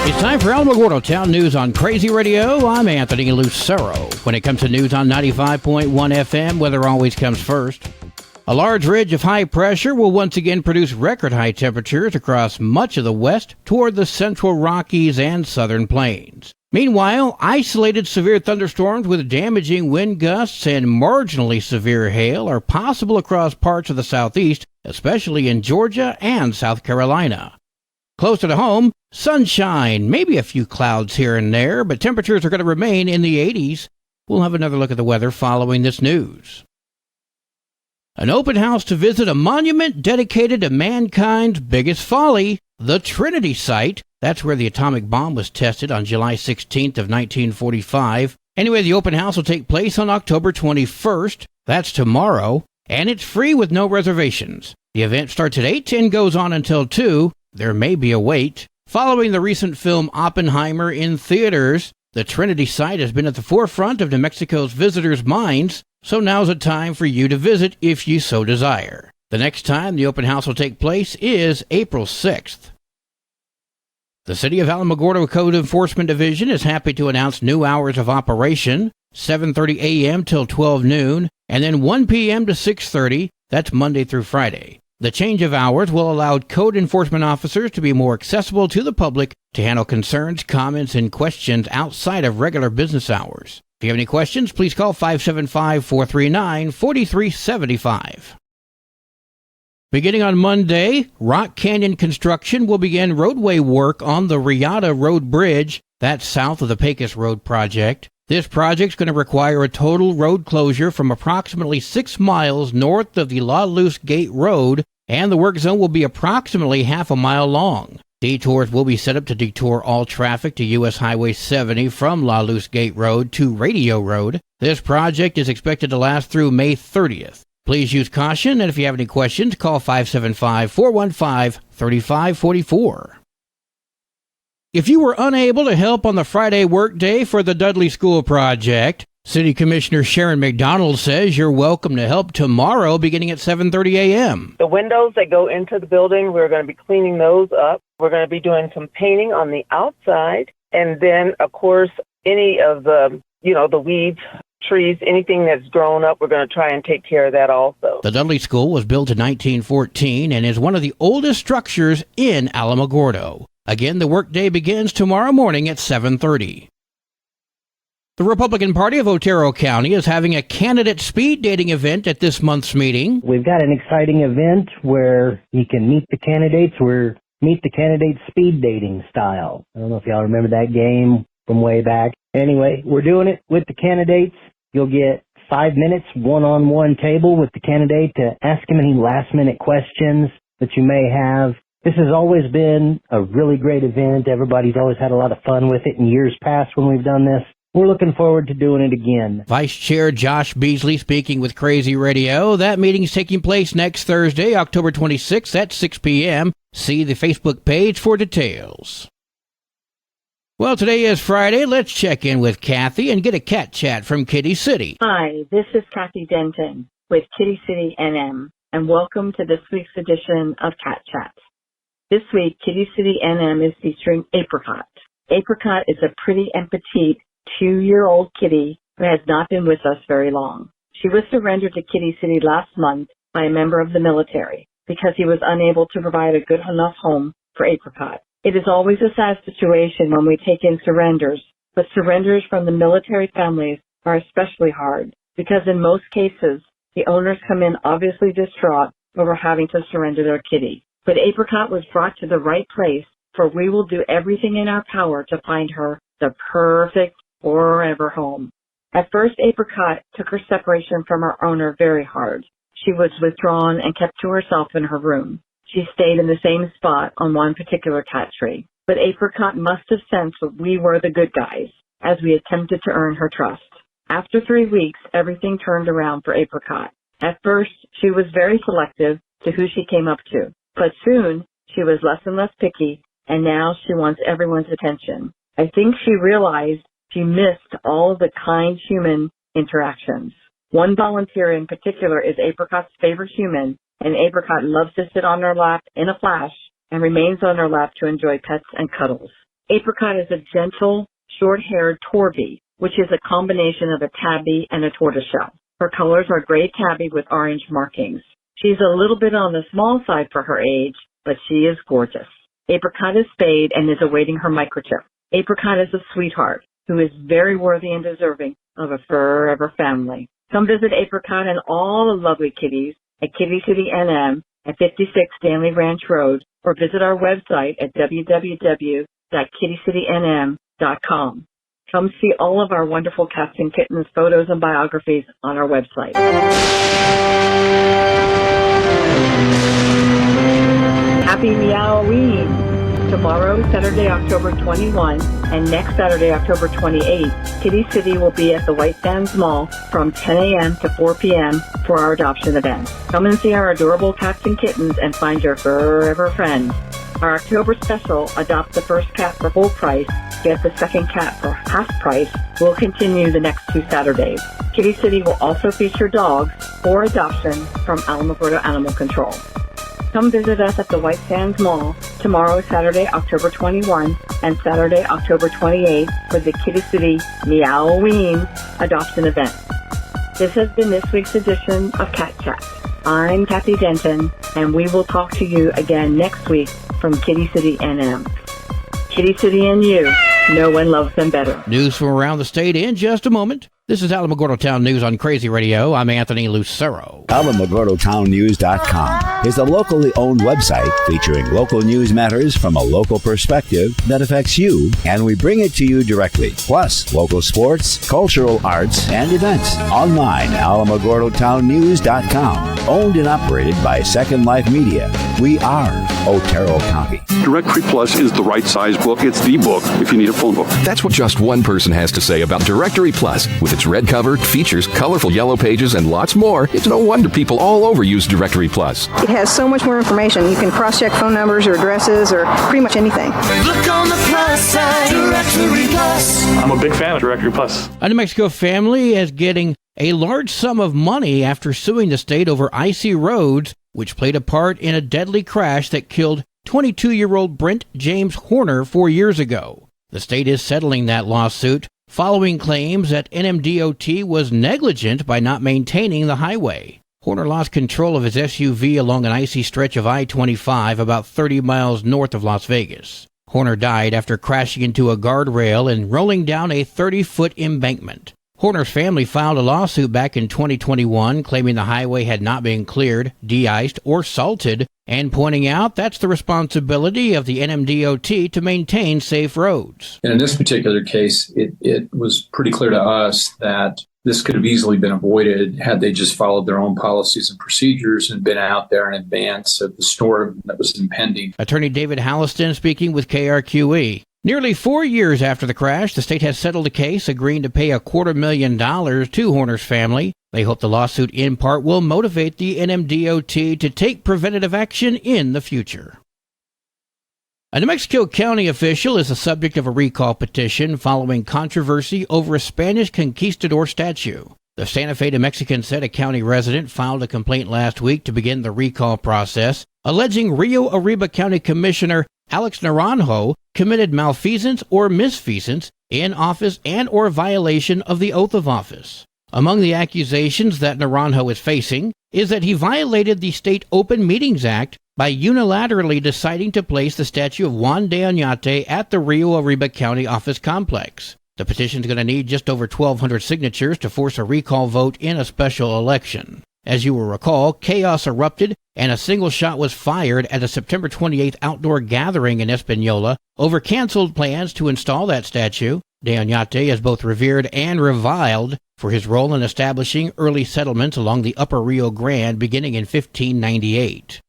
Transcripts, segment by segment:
It's time for Alamogordo Town News on Crazy Radio. I'm Anthony Lucero. When it comes to news on 95.1 FM, weather always comes first. A large ridge of high pressure will once again produce record high temperatures across much of the west toward the central Rockies and southern plains. Meanwhile, isolated severe thunderstorms with damaging wind gusts and marginally severe hail are possible across parts of the southeast, especially in Georgia and South Carolina. Closer to home, sunshine, maybe a few clouds here and there, but temperatures are going to remain in the 80s. We'll have another look at the weather following this news. An open house to visit a monument dedicated to mankind's biggest folly, the Trinity Site. That's where the atomic bomb was tested on July 16th of 1945. Anyway, the open house will take place on October 21st. That's tomorrow, and it's free with no reservations. The event starts at 8 and goes on until 2. There may be a wait. Following the recent film Oppenheimer in theaters, the Trinity Site has been at the forefront of New Mexico's visitors' minds, so now's a time for you to visit if you so desire. The next time the open house will take place is April 6th. The City of Alamogordo Code Enforcement Division is happy to announce new hours of operation, 7:30 a.m. till 12 noon, and then 1 p.m. to 6:30, that's Monday through Friday. The change of hours will allow code enforcement officers to be more accessible to the public to handle concerns, comments, and questions outside of regular business hours. If you have any questions, please call 575-439-4375. Beginning on Monday, Rock Canyon Construction will begin roadway work on the Riata Road Bridge. That's south of the Pecos Road project. This project's going to require a total road closure from approximately 6 miles north of the La Luz Gate Road, and the work zone will be approximately half a mile long. Detours will be set up to detour all traffic to U.S. Highway 70 from La Luz Gate Road to Radio Road. This project is expected to last through May 30th. Please use caution, and if you have any questions, call 575-415-3544. If you were unable to help on the Friday workday for the Dudley School project, City Commissioner Sharon McDonald says you're welcome to help tomorrow beginning at 7:30 a.m. The windows that go into the building, we're going to be cleaning those up. We're going to be doing some painting on the outside. And then, of course, any of the weeds, trees, anything that's grown up, we're going to try and take care of that also. The Dudley School was built in 1914 and is one of the oldest structures in Alamogordo. Again, the workday begins tomorrow morning at 7:30. The Republican Party of Otero County is having a candidate speed dating event at this month's meeting. We've got an exciting event where you can meet the candidates. Meet the candidates speed dating style. I don't know if y'all remember that game from way back. Anyway, we're doing it with the candidates. You'll get 5 minutes one-on-one table with the candidate to ask him any last-minute questions that you may have. This has always been a really great event. Everybody's always had a lot of fun with it in years past when we've done this. We're looking forward to doing it again. Vice Chair Josh Beasley speaking with Crazy Radio. That meeting's taking place next Thursday, October 26th at 6 p.m. See the Facebook page for details. Well, today is Friday. Let's check in with Kathy and get a cat chat from Kitty City. Hi, this is Kathy Denton with Kitty City NM, and welcome to this week's edition of Cat Chat. This week, Kitty City NM is featuring Apricot. Apricot is a pretty and petite 2-year-old kitty who has not been with us very long. She was surrendered to Kitty City last month by a member of the military because he was unable to provide a good enough home for Apricot. It is always a sad situation when we take in surrenders, but surrenders from the military families are especially hard because in most cases, the owners come in obviously distraught over having to surrender their kitty. But Apricot was brought to the right place, for we will do everything in our power to find her the perfect forever home. At first, Apricot took her separation from her owner very hard. She was withdrawn and kept to herself in her room. She stayed in the same spot on one particular cat tree. But Apricot must have sensed that we were the good guys, as we attempted to earn her trust. After 3 weeks, everything turned around for Apricot. At first, she was very selective to who she came up to. But soon, she was less and less picky, and now she wants everyone's attention. I think she realized she missed all of the kind human interactions. One volunteer in particular is Apricot's favorite human, and Apricot loves to sit on her lap in a flash and remains on her lap to enjoy pets and cuddles. Apricot is a gentle, short-haired Torby, which is a combination of a tabby and a tortoiseshell. Her colors are gray tabby with orange markings. She's a little bit on the small side for her age, but she is gorgeous. Apricot is spayed and is awaiting her microchip. Apricot is a sweetheart who is very worthy and deserving of a forever family. Come visit Apricot and all the lovely kitties at Kitty City NM at 56 Stanley Ranch Road, or visit our website at www.kittycitynm.com. Come see all of our wonderful cats and kittens, photos, and biographies on our website. Happy Meoween! Tomorrow, Saturday, October 21, and next Saturday, October 28, Kitty City will be at the White Sands Mall from 10 a.m. to 4 p.m. for our adoption event. Come and see our adorable cats and kittens and find your forever friend. Our October special, Adopt the First Cat for Full Price, Get the Second Cat for Half Price, will continue the next 2 Saturdays. Kitty City will also feature dogs for adoption from Alamogordo Animal Control. Come visit us at the White Sands Mall tomorrow, Saturday, October 21, and Saturday, October 28 for the Kitty City Meoween adoption event. This has been this week's edition of Cat Chat. I'm Kathy Denton, and we will talk to you again next week from Kitty City NM. Kitty City and you, no one loves them better. News from around the state in just a moment. This is Alamogordo Town News on Crazy Radio. I'm Anthony Lucero. AlamogordoTownNews.com is a locally owned website featuring local news matters from a local perspective that affects you, and we bring it to you directly. Plus, local sports, cultural arts, and events. Online, AlamogordoTownNews.com. Owned and operated by Second Life Media. We are Otero County. Directory Plus is the right size book. It's the book if you need a phone book. That's what just one person has to say about Directory Plus. With its red cover, features, colorful yellow pages, and lots more, it's no wonder people all over use Directory Plus. It has so much more information. You can cross-check phone numbers or addresses or pretty much anything. Look on the plus side, Directory Plus. I'm a big fan of Directory Plus. A New Mexico family is getting a large sum of money after suing the state over icy roads, which played a part in a deadly crash that killed 22-year-old Brent James Horner 4 years ago. The state is settling that lawsuit following claims that NMDOT was negligent by not maintaining the highway. Horner lost control of his SUV along an icy stretch of I-25 about 30 miles north of Las Vegas. Horner died after crashing into a guardrail and rolling down a 30-foot embankment. Horner's family filed a lawsuit back in 2021 claiming the highway had not been cleared, de-iced, or salted, and pointing out that's the responsibility of the NMDOT to maintain safe roads. And in this particular case, it was pretty clear to us that this could have easily been avoided had they just followed their own policies and procedures and been out there in advance of the storm that was impending. Attorney David Halliston speaking with KRQE. Nearly 4 years after the crash, the state has settled the case, agreeing to pay $250,000 to Horner's family. They hope the lawsuit in part will motivate the NMDOT to take preventative action in the future. A New Mexico County official is the subject of a recall petition following controversy over a Spanish conquistador statue. The Santa Fe New Mexican said a county resident filed a complaint last week to begin the recall process, alleging Rio Arriba County Commissioner Alex Naranjo committed malfeasance or misfeasance in office and or violation of the oath of office. Among the accusations that Naranjo is facing is that he violated the State Open Meetings Act by unilaterally deciding to place the statue of Juan de Oñate at the Rio Arriba County office complex. The petition is going to need just over 1,200 signatures to force a recall vote in a special election. As you will recall, chaos erupted and a single shot was fired at a September 28th outdoor gathering in Espanola over canceled plans to install that statue. De Oñate is both revered and reviled for his role in establishing early settlements along the upper Rio Grande beginning in 1598.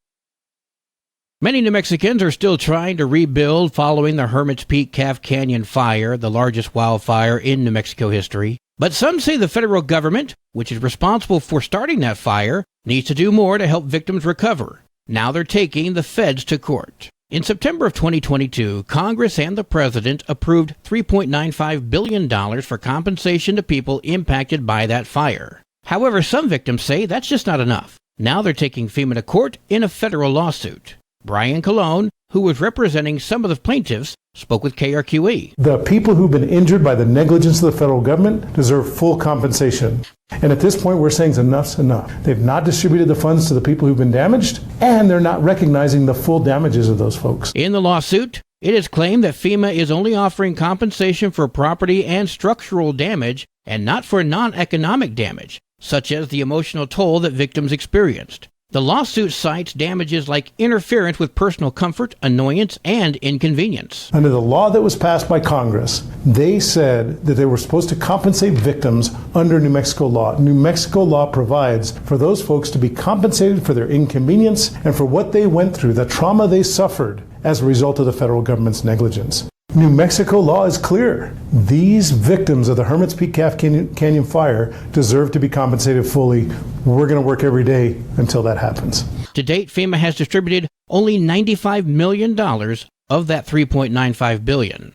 Many New Mexicans are still trying to rebuild following the Hermit's Peak Calf Canyon fire, the largest wildfire in New Mexico history. But some say the federal government, which is responsible for starting that fire, needs to do more to help victims recover. Now they're taking the feds to court. In September of 2022, Congress and the President approved $3.95 billion for compensation to people impacted by that fire. However, some victims say that's just not enough. Now they're taking FEMA to court in a federal lawsuit. Brian Colon, who was representing some of the plaintiffs, spoke with KRQE. The people who've been injured by the negligence of the federal government deserve full compensation. And at this point, we're saying enough's enough. They've not distributed the funds to the people who've been damaged, and they're not recognizing the full damages of those folks. In the lawsuit, it is claimed that FEMA is only offering compensation for property and structural damage and not for non-economic damage, such as the emotional toll that victims experienced. The lawsuit cites damages like interference with personal comfort, annoyance, and inconvenience. Under the law that was passed by Congress, they said that they were supposed to compensate victims under New Mexico law. New Mexico law provides for those folks to be compensated for their inconvenience and for what they went through, the trauma they suffered as a result of the federal government's negligence. New Mexico law is clear. These victims of the Hermit's Peak Calf Canyon fire deserve to be compensated fully. We're going to work every day until that happens. To date, FEMA has distributed only $95 million of that $3.95 billion.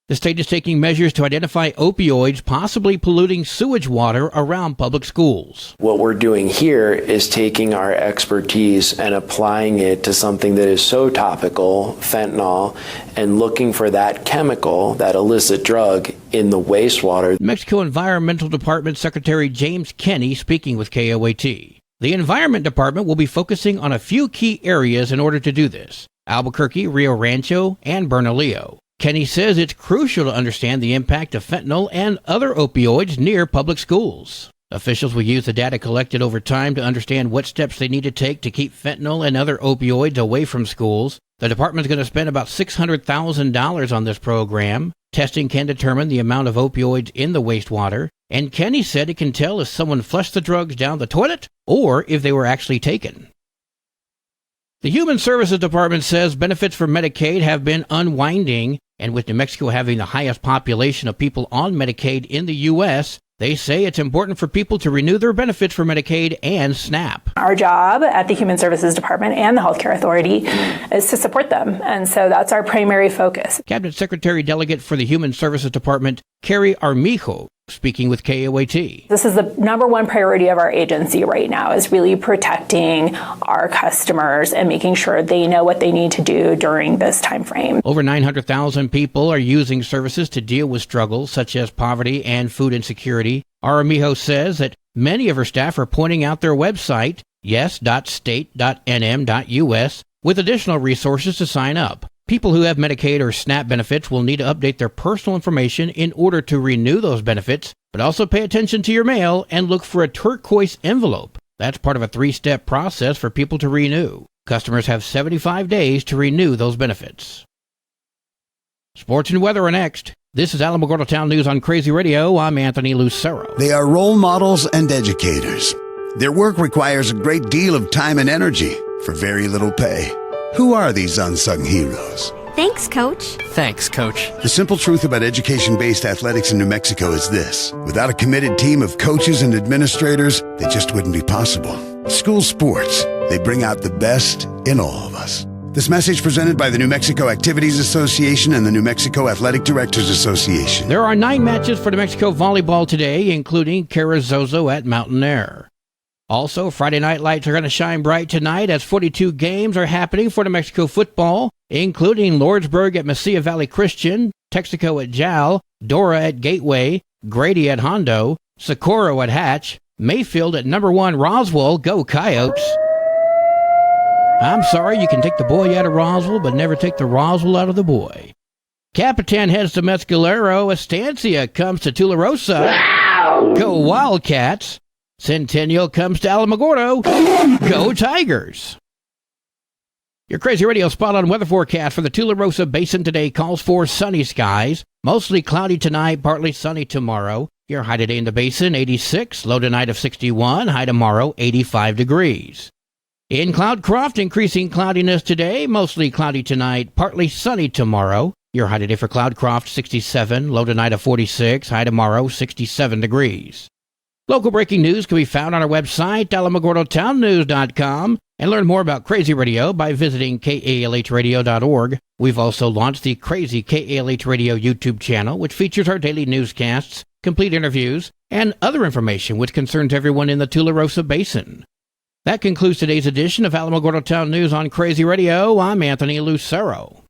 The state is taking measures to identify opioids possibly polluting sewage water around public schools. What we're doing here is taking our expertise and applying it to something that is so topical, fentanyl, and looking for that chemical, that illicit drug, in the wastewater. Mexico Environmental Department Secretary James Kenney speaking with KOAT. The Environment Department will be focusing on a few key areas in order to do this: Albuquerque, Rio Rancho, and Bernalillo. Kenney says it's crucial to understand the impact of fentanyl and other opioids near public schools. Officials will use the data collected over time to understand what steps they need to take to keep fentanyl and other opioids away from schools. The department's going to spend about $600,000 on this program. Testing can determine the amount of opioids in the wastewater, and Kenney said it can tell if someone flushed the drugs down the toilet or if they were actually taken. The Human Services Department says benefits for Medicaid have been unwinding, and with New Mexico having the highest population of people on Medicaid in the U.S., they say it's important for people to renew their benefits for Medicaid and SNAP. Our job at the Human Services Department and the Healthcare Authority is to support them, and so that's our primary focus. Cabinet Secretary Delegate for the Human Services Department, Carrie Armijo, speaking with KOAT. This is the number one priority of our agency right now, is really protecting our customers and making sure they know what they need to do during this time frame. Over 900,000 people are using services to deal with struggles such as poverty and food insecurity. Armijo says that many of her staff are pointing out their website, yes.state.nm.us, with additional resources to sign up. People who have Medicaid or SNAP benefits will need to update their personal information in order to renew those benefits, but also pay attention to your mail and look for a turquoise envelope. That's part of a 3-step process for people to renew. Customers have 75 days to renew those benefits. Sports and weather are next. This is Alamogordo Town News on Crazy Radio. I'm Anthony Lucero. They are role models and educators. Their work requires a great deal of time and energy for very little pay. Who are these unsung heroes? Thanks, Coach. Thanks, Coach. The simple truth about education-based athletics in New Mexico is this: without a committed team of coaches and administrators, they just wouldn't be possible. School sports, they bring out the best in all of us. This message presented by the New Mexico Activities Association and the New Mexico Athletic Directors Association. There are 9 matches for New Mexico volleyball today, including Carrizozo at Mountain Air. Also, Friday night lights are going to shine bright tonight as 42 games are happening for New Mexico football, including Lordsburg at Mesilla Valley Christian, Texaco at Jal, Dora at Gateway, Grady at Hondo, Socorro at Hatch, Mayfield at number 1 Roswell. Go Coyotes! I'm sorry, you can take the boy out of Roswell, but never take the Roswell out of the boy. Capitan heads to Mescalero. Estancia comes to Tularosa. Wow! Go Wildcats! Centennial comes to Alamogordo. Go Tigers! Your Crazy Radio spot-on weather forecast for the Tularosa Basin today calls for sunny skies. Mostly cloudy tonight, partly sunny tomorrow. Your high today in the basin, 86. Low tonight of 61. High tomorrow, 85 degrees. In Cloudcroft, increasing cloudiness today. Mostly cloudy tonight, partly sunny tomorrow. Your high today for Cloudcroft, 67. Low tonight of 46. High tomorrow, 67 degrees. Local breaking news can be found on our website, alamogordotownnews.com, and learn more about Crazy Radio by visiting kalhradio.org. We've also launched the Crazy KALH Radio YouTube channel, which features our daily newscasts, complete interviews, and other information which concerns everyone in the Tularosa Basin. That concludes today's edition of Alamogordo Town News on Crazy Radio. I'm Anthony Lucero.